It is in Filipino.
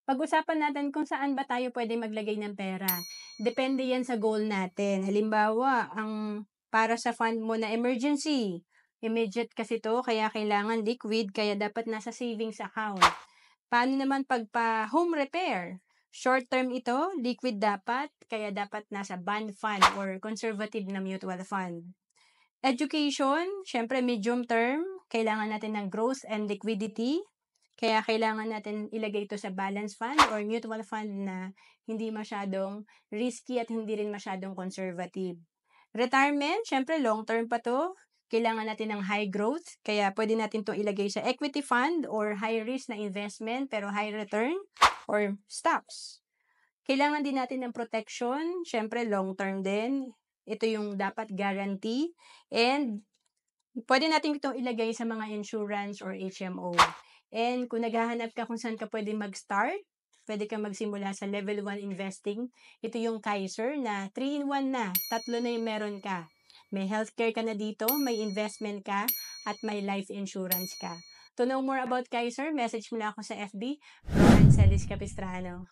Pag-usapan natin kung saan ba tayo pwede maglagay ng pera. Depende yan sa goal natin. Halimbawa, para sa fund mo na emergency, immediate kasi to, kaya kailangan liquid, kaya dapat nasa savings account. Paano naman home repair? Short term ito, liquid dapat, kaya dapat nasa bond fund or conservative na mutual fund. Education, syempre medium term, kailangan natin ng growth and liquidity. Kaya kailangan natin ilagay ito sa balance fund or mutual fund na hindi masyadong risky at hindi rin masyadong conservative. Retirement, syempre long term pa to. Kailangan natin ng high growth, kaya pwede natin to ilagay sa equity fund or high risk na investment pero high return or stocks. Kailangan din natin ng protection, syempre long term din. Ito yung dapat guarantee and pwede natin itong ilagay sa mga insurance or HMO. And kung naghahanap ka kung saan ka pwede mag-start, pwede kang magsimula sa level 1 investing. Ito yung Kaiser na 3-in-1 na. 3 na yung meron ka. May healthcare ka na dito, may investment ka, at may life insurance ka. To know more about Kaiser, message mo lang ako sa FB, Rohan Celis Capistrano.